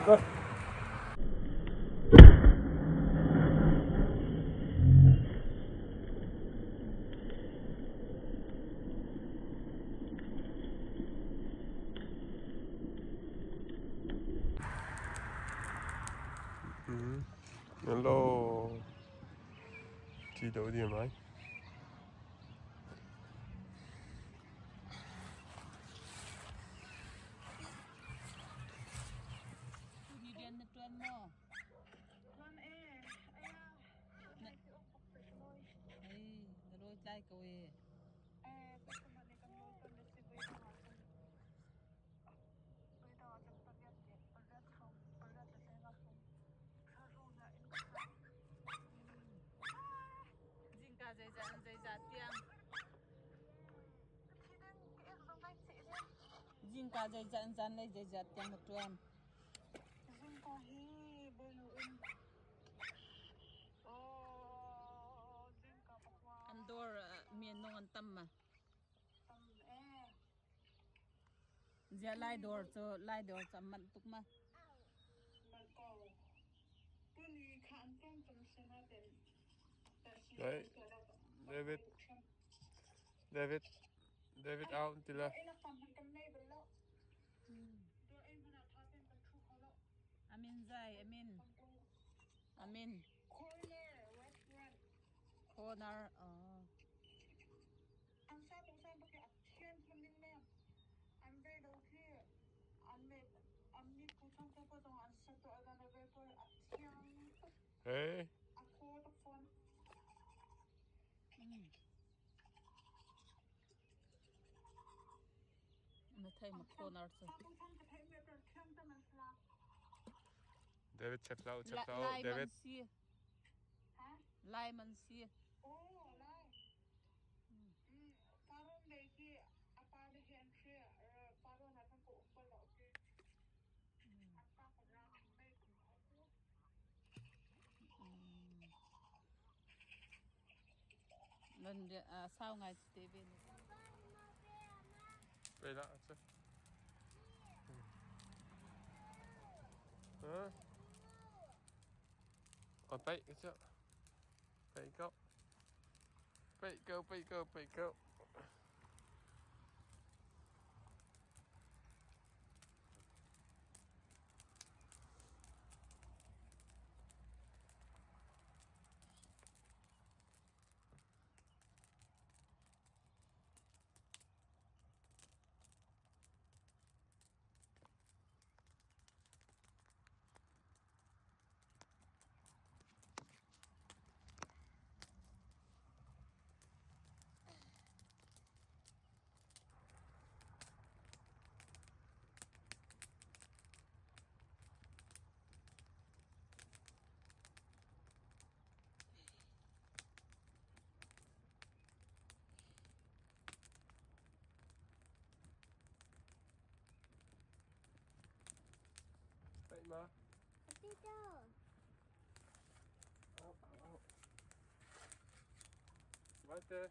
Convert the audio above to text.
Good. Hello. Chỉ đổi điểm ấy. Jin ka jai jan jan lai jai jat yang tuan. Jin ka hi belu in. Oh, jin ka pakwa. Andor mian nong an tam ma. Tam Zia lai dor cho man tuk ma. man ko. Puni khan tam tam sena den. Đấy. David out til là. Ina tam man kan nei belo. Do ai mana tha pen kan thu kholo. Amin zai amin. Corner restaurant. Corner An sa tu sa pa ke athien thuning me. An ve do ki an me an ni pu chang to pa dong an sa to aga na ve ko athien. Hey. A ko to phone. Nó thấy một corner rồi. David chép lâu Lai David. man xia. Hả? Lai man xia. Ồ, lai. Paron đây khi apa đi hiện khi paron là thằng cổ bơ lọ khi apa phải ra mấy cũng khó quá. Lần sau ngày TV này. Về đó chứ. Hả? Còn bậy cái chứ. Bậy câu. Bậy câu. Vậy mà. Warte.